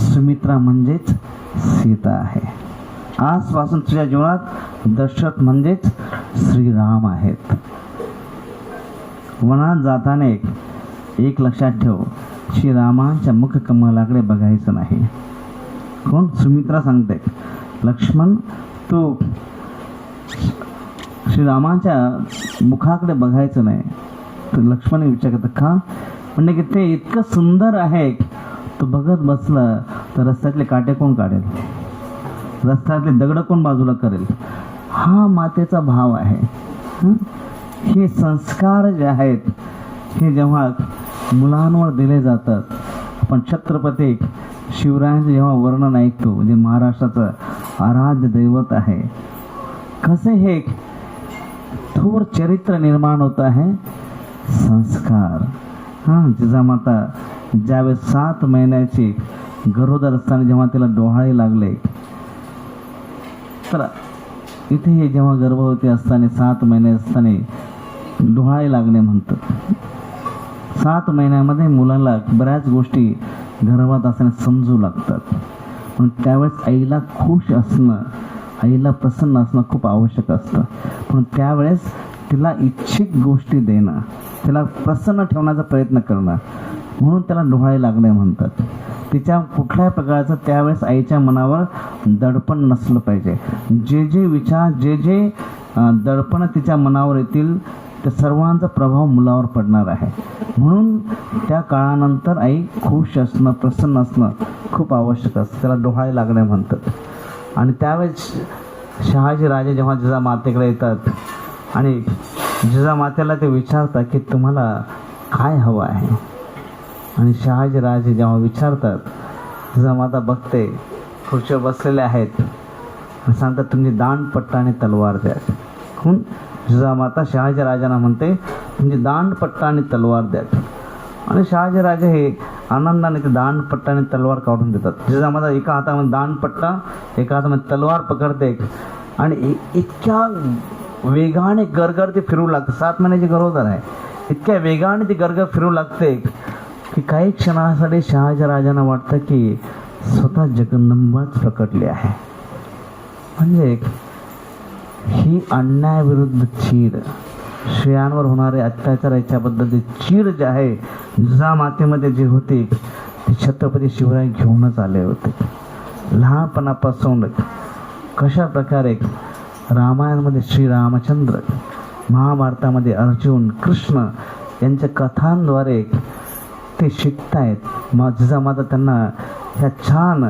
सुमित्रा म्हणजेच सीता आहे. आजपासून तुझ्या जीवनात दशरथ म्हणजेच श्रीराम आहेत. वनात जाताना एक लक्षात ठेव, श्रीरामांच्या मुखकमलाकडे बघायचं नाही. कोण? सुमित्रा सांगते, लक्ष्मण तू श्रीरामांच्या मुखाकडे बघायचं नाही. तर लक्ष्मण विचार करतात, का? म्हणजे की ते इतकं सुंदर आहे, तो बघत बसलं तर रस्त्यातले काटे कोण काढेल, रस्त्यातले दगड कोण बाजूला करेल. हा मातेचा भाव आहे. हे संस्कार जे आहेत हे जेव्हा मुलांवर दिले जातात. आपण छत्रपती शिवरायांचं जेव्हा वर्णन ऐकतो, जे महाराष्ट्राचं आराध्य दैवत आहे, कसे हे थोर चरित्र निर्माण होत आहे. संस्कार. जिजामाता ज्यावेळेस 7 महिन्याची गरोदर असताना जेव्हा तिला डोहाळे लागले, तर इथे हे जेव्हा गर्भवती असताना 7 महिने असताना डोहाळे लागणे म्हणतात. 7 महिन्यामध्ये मुलाला बऱ्याच गोष्टी गर्भात असताना समजू लागतात. पण त्यावेळेस आईला खुश असणं, आईला प्रसन्न असणं खूप आवश्यक असतं. पण त्यावेळेस तिला इच्छित गोष्टी देणं, तिला प्रसन्न ठेवण्याचा प्रयत्न करणं, म्हणून त्याला डोहाळे लागणे म्हणतात. तिच्या कुठल्याही प्रकारचं त्यावेळेस आईच्या मनावर दडपण नसलं पाहिजे. जे जे विचार, जे जे दडपण तिच्या मनावर येतील त्या सर्वांचा प्रभाव मुलावर पडणार आहे. म्हणून त्या काळानंतर आई खुश असणं, प्रसन्न असणं खूप आवश्यक असतं. त्याला डोहाळे लागणे म्हणतात. आणि त्यावेळेस शहाजी राजे जेव्हा जिजामातेकडे येतात आणि जिजामातेला ते विचारतात की तुम्हाला काय हवं आहे. आणि शहाजी राजे जेव्हा विचारतात, जिजामाता बघते, खुर्चीवर बसलेले आहेत, सांगतात तुमची दांडपट्टा आणि तलवार द्या. कोण? जिजामाता शहाजी राजांना म्हणते तुमची दांडपट्टा आणि तलवार द्या. आणि शहाजी राजे हे आनंदाने ते दांडपट्टा आणि तलवार काढून देतात. जिजामाता एका हातामध्ये दांडपट्टा, एका हातामध्ये तलवार पकडते आणि इतक्या वेगाने गरगर ते फिरू लागते. 7 महिन्याची गरोदर आहे, इतक्या वेगाने ती गरगर फिरू लागते की काही क्षणासाठी शहाजी राजांना वाटतं की स्वतः जगदंबाच प्रकटली आहे. म्हणजे ही अन्यायाविरुद्ध चीड, स्त्रियांवर होणारे अत्याचार याच्याबद्दलची चीड जे आहे जिजामातेमध्ये जी होती ती छत्रपती शिवराय घेऊनच आले होते. लहानपणापासून कशा प्रकारे रामायणामध्ये श्रीरामचंद्र, महाभारतामध्ये अर्जुन, कृष्ण यांच्या कथांद्वारे ते शिकतायत. जिजामाता त्यांना ह्या छान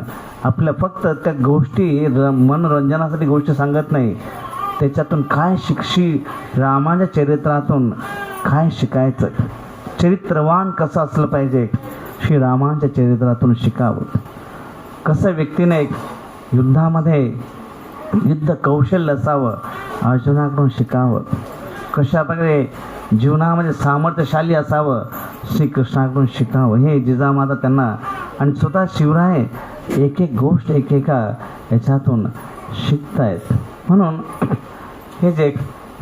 आपल्या फक्त त्या गोष्टी मनोरंजनासाठी गोष्टी सांगत नाही, त्याच्यातून काय रामाच्या चरित्रातून काय शिकायचं, चरित्रवान कसं असलं पाहिजे श्रीरामांच्या चरित्रातून शिकावं. कसं व्यक्तीने युद्धामध्ये युद्ध कौशल्य असावं अर्जुनाकडून शिकावं. कशा प्रकारे जीवनामध्ये सामर्थ्यशाली असावं श्रीकृष्णाकडून शिकावं. हे जिजामाता त्यांना आणि स्वतः शिवराय एक एक गोष्ट एकेका याच्यातून शिकतायत. म्हणून हे जे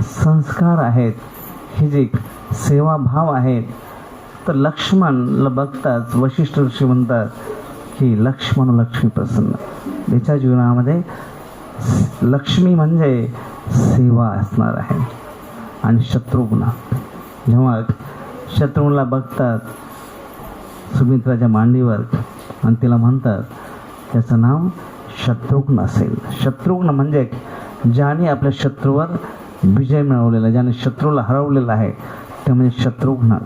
संस्कार आहेत, हे जे सेवाभाव आहेत, तर लक्ष्मणला बघताच वशिष्ठ ऋषी म्हणतात की लक्ष्मण लक्ष्मी प्रसन्न. त्याच्या जीवनामध्ये लक्ष्मी म्हणजे सेवा असणार आहे. आणि शत्रुघ्न जेव्हा शत्रुघ्नला बघतात सुमित्राच्या मांडीवर आणि तिला म्हणतात त्याचं नाव शत्रुघ्न असेल. शत्रुघ्न म्हणजे ज्याने आपल्या शत्रूवर विजय मिळवलेला, ज्याने शत्रूला हरवलेला आहे ते म्हणजे शत्रुघ्न.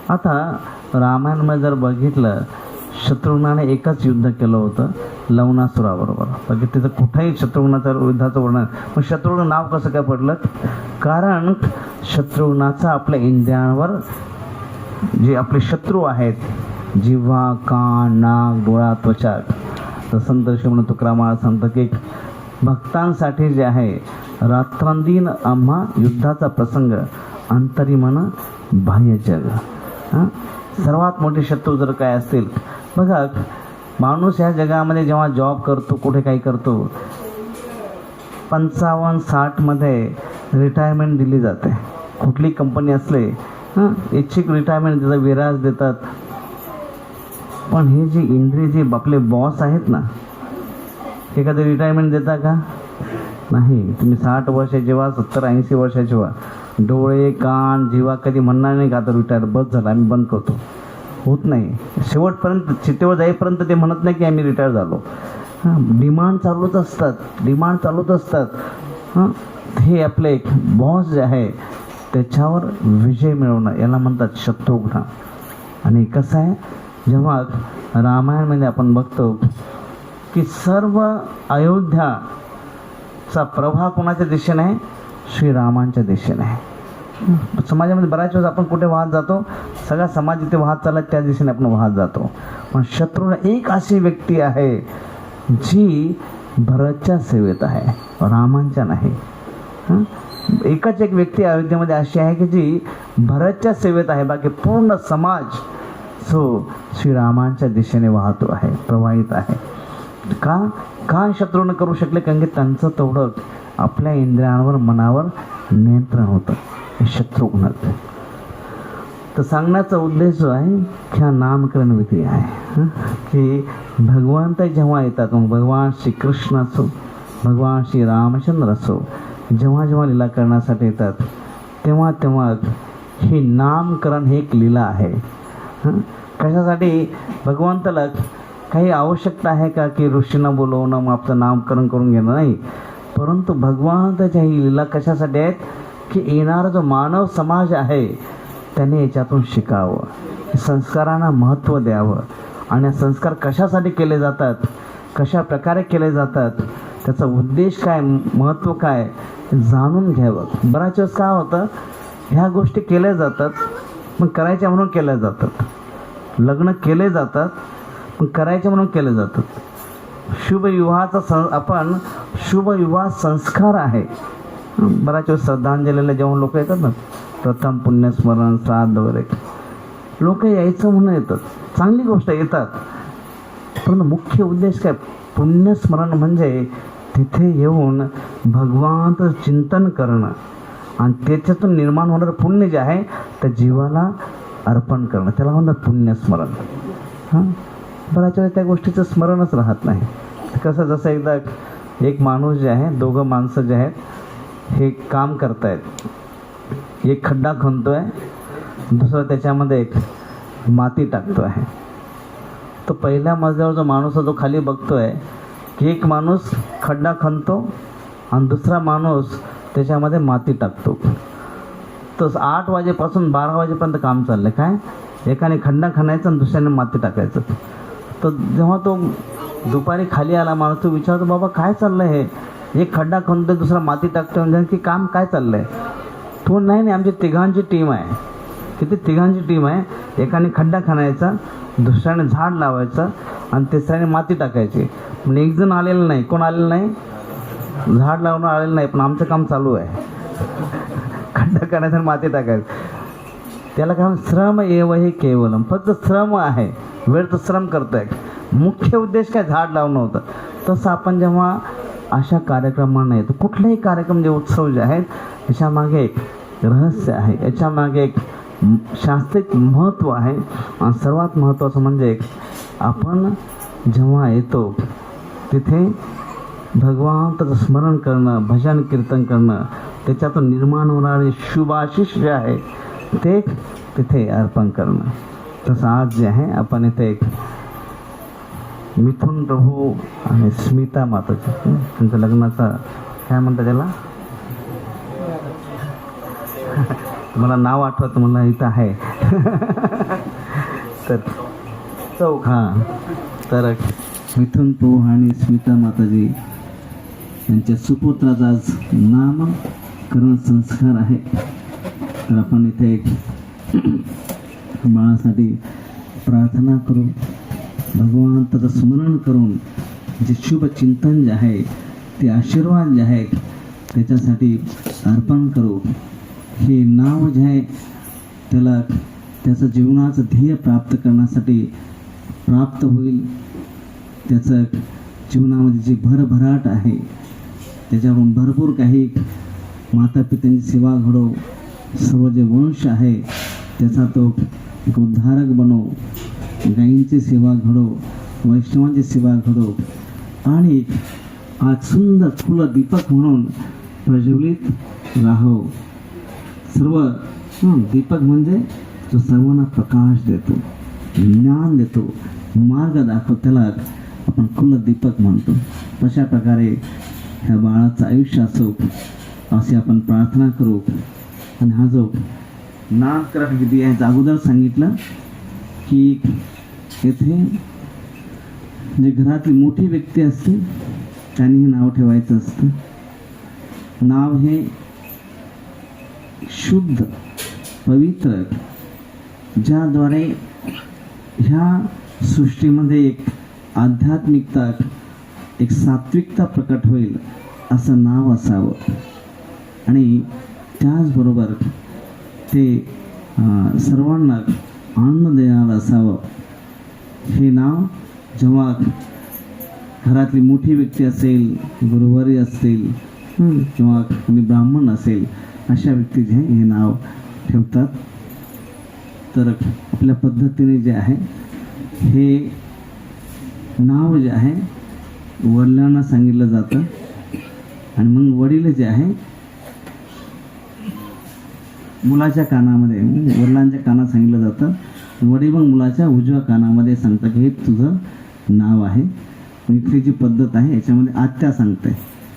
आता रामायणामध्ये जर बघितलं शत्रुघ्नाने एकच युद्ध केलं होतं लवणासुराबरोबर. बाकी तिथं कुठेही शत्रुघ्नाचं युद्धाचं वर्णन. मग शत्रुघ्न नाव कसं काय पडलं? कारण शत्रुघ्नाचा आपल्या इंद्रियांवर जे आपले शत्रू आहेत जिव्हा, कान, नाक, डोळा, त्वचा, तर संत म्हणून तुकाराम सांगतं की भक्तांसाठी जे आहे रात्रंदिन आम्हा युद्धाचा प्रसंग अंतरी मन बाह्य जग. सर्वात मोठे शत्रू जर काय असतील बघा, माणूस ह्या जगामध्ये जेव्हा जॉब करतो, कुठे काही करतो, 55-60मध्ये रिटायरमेंट दिली जाते. कुठली कंपनी असले इच्छिक रिटायरमेंट देतात, विराज देतात. पण हे जे इंद्रिय जे आपले बॉस आहेत ना, हे कधी रिटायरमेंट देता का? नाही. तुम्ही 60 वर्षाचे व्हा, 70-80 वर्षाचे व्हा, डोळे, कान, जीवा कधी म्हणणार नाही का आता रिटायर बस झाला आम्ही बंद करतो. होत नाही. शेवटपर्यंत चितेवर जाईपर्यंत ते म्हणत नाही की आम्ही रिटायर झालो. डिमांड चालूच असतात, डिमांड चालूच असतात. हे आपले एक बॉस जे आहे त्याच्यावर विजय मिळवणं याला म्हणतात शत्रुघ्न. आणि कसं आहे, जेव्हा रामायणामध्ये आपण बघतो की सर्व अयोध्याचा प्रभाव कोणाच्या दिशेने आहे? श्रीरामांच्या दिशेने आहे. समाजामध्ये बऱ्याच वेळेस आपण कुठे वाहत जातो, सगळा समाज जिथे वाहत चालला त्या दिशेने आपण वाहत जातो. पण शत्रुघ्न एक अशी व्यक्ती आहे जी भरतच्या सेवेत आहे, रामांच्या नाही. एकच एक व्यक्ती अयोध्येमध्ये अशी आहे की जी भरतच्या सेवेत आहे, बाकी पूर्ण समाज श्रीरामांच्या दिशेने वाहतो आहे, प्रवाहित आहे. का शत्रुघ्न करू शकले? कारण की त्यांचं तेवढं आपल्या इंद्रियांवर, मनावर नियंत्रण होतं. हे शत्रुघ्न. तर सांगण्याचा उद्देश जो आहे की हा नामकरण विधी आहे की भगवंत जेव्हा येतात, मग भगवान श्रीकृष्ण असो, भगवान श्री रामचंद्र असो, जेव्हा जेव्हा लीला करण्यासाठी येतात तेव्हा तेव्हा हे नामकरण हे एक लीला आहे. कशासाठी? भगवंताला काही आवश्यकता आहे का की ऋषींना बोलवणं मग आपलं नामकरण करून घेणं? नाही. परंतु भगवंताच्या ही लीला कशासाठी आहेत की येणारा जो मानव समाज आहे त्याने याच्यातून शिकावं, संस्कारांना महत्त्व द्यावं. आणि संस्कार कशासाठी केले जातात, कशा प्रकारे केले जातात, त्याचा उद्देश काय, महत्त्व काय जाणून घ्यावं. बऱ्याच वेळेस काय होतं, ह्या गोष्टी केल्या जातात मग करायच्या म्हणून केल्या जातात. लग्न केले जातात पण करायचे म्हणून केले जातात. शुभविवाहाचा आपण शुभविवाह संस्कार आहे. बऱ्याच वेळेस श्रद्धांजलीला जेव्हा लोक येतात ना, प्रथम पुण्यस्मरण, श्राद्ध वगैरे, लोक यायचं म्हणून येतात, चांगली गोष्ट येतात. परंतु मुख्य उद्देश काय? पुण्यस्मरण म्हणजे तिथे येऊन भगवानचं चिंतन करणं आणि त्याच्यातून निर्माण होणारं पुण्य जे आहे त्या जीवाला अर्पण करणं, त्याला म्हणतात पुण्यस्मरण. बऱ्याच वेळेस त्या गोष्टीचं स्मरणच राहत नाही. कसं, जसं एकदा एक माणूस जे आहे, दोघं माणसं जे आहेत हे काम करतायत, एक खड्डा खणतो आहे, दुसरा त्याच्यामध्ये एक माती टाकतो आहे. तो पहिल्या मजल्यावर जो माणूस आहे तो खाली बघतोय की एक माणूस खड्डा खणतो आणि दुसरा माणूस त्याच्यामध्ये माती टाकतो. तर 8 वाजेपासून 12 वाजेपर्यंत काम चाललं. काय? एकाने खड्डा खणायचा आणि दुसऱ्याने माती टाकायचं. तर जेव्हा तो दुपारी खाली आला माणूस, तो विचारतो, बाबा काय चाललं हे, एक खड्डा खणतो दुसरा माती टाकतो, म्हणजे की काम काय चाललं आहे. तो नाही, आमची तिघांची टीम आहे. किती तिघांची टीम आहे. एकाने खड्डा खणायचा, दुसऱ्याने झाड लावायचं आणि तिसऱ्याने माती टाकायची. म्हणजे एक जण आलेलं नाही. कोण आलेलं नाही? झाड लावणं आलेलं नाही, पण आमचं काम चालू आहे. खड्डा करायचं आणि माती टाकायचं. त्याला काय श्रम एव हे केवलम, फक्त श्रम आहे. वेळ तर श्रम करतोय. मुख्य उद्देश काय झाड लावणं होतं. तसं आपण जेव्हा अशा कार्यक्रमांना येतो, कुठलाही कार्यक्रम जे उत्सव जे आहेत, याच्यामागे एक रहस्य आहे, याच्यामागे एक शास्त्रीय महत्त्व आहे. आणि सर्वात महत्त्वाचं म्हणजे आपण जेव्हा येतो तिथे भगवंताचं स्मरण करणं, भजन कीर्तन करणं, त्याच्यातून निर्माण होणारे शुभाशिष जे आहे ते तिथे अर्पण करणं. तसं आज जे आहे आपण इथे एक मिथुन प्रभू आणि स्मिता माताची त्यांचं लग्नाचा काय म्हणतात त्याला, मला नाव आठवतं, मला इथं आहे. तर चौक तर मिथुन प्रभू आणि स्मिता माताजी यांच्या सुपुत्राचा आज नामकरण संस्कार आहे. तर आपण इथे एक बाळासाठी प्रार्थना करू, भगवंताचं स्मरण करून जे शुभ चिंतन जे आहे, ते आशीर्वाद जे आहे त्याच्यासाठी अर्पण करू. हे नाव जे आहे त्याला त्याचं जीवनाचं ध्येय प्राप्त करण्यासाठी प्राप्त होईल. त्याचं जीवनामध्ये जी भरभराट आहे त्याच्यावरून भरपूर काही माता पित्यांची सेवा घडो, सर्व जे वंश आहे त्याचा तो एक उद्धारक बनो, गायींची सेवा घडो, वैष्णवांची सेवा घडो आणि आज सुंदर फुलं दीपक म्हणून प्रज्वलित राहो. सर्व दीपक म्हणजे जो सर्वांना प्रकाश देतो, ज्ञान देतो, मार्ग दाखवतो, त्याला आपण कुलदीपक म्हणतो. तशा प्रकारे ह्या बाळाचं आयुष्य असो अशी आपण प्रार्थना करू. आणि हा जो नामकरण विधी आहे, अगोदर सांगितलं की येथे जे घरातली मोठी व्यक्ती असते त्यांनी हे नाव ठेवायचं असतं. नाव हे शुद्ध पवित्र, ज्याद्वारे ह्या सृष्टीमध्ये एक आध्यात्मिकता, एक सात्विकता प्रकट होईल असं नाव असावं. आणि त्याचबरोबर ते सर्वांना आनंद देणारं असावं. हे नाव जेव्हा घरातली मोठी व्यक्ती असेल, गुरुवारी असतील किंवा कोणी ब्राह्मण असेल, अशा व्यक्ती जे हे नाव ठेवतात. तर आपल्या पद्धतीने जे आहे हे नाव जे आहे वडिलांना सांगितलं जातं आणि मग वडील जे आहे मुलाच्या कानामध्ये, वडिलांच्या कानात सांगितलं जातं, वडील मग मुलाच्या उजव्या कानामध्ये सांगतात की हे तुझं नाव आहे. इथली जी पद्धत आहे याच्यामध्ये आत्या सांगते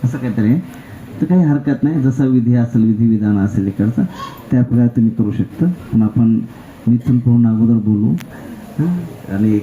असं काहीतरी आहे. तर काही हरकत नाही, जसं विधी असेल, विधिविधान असेल इकडचं त्या प्रकारे तुम्ही करू शकता. पण आपण मिथुन पाहून अगोदर बोलू. आणि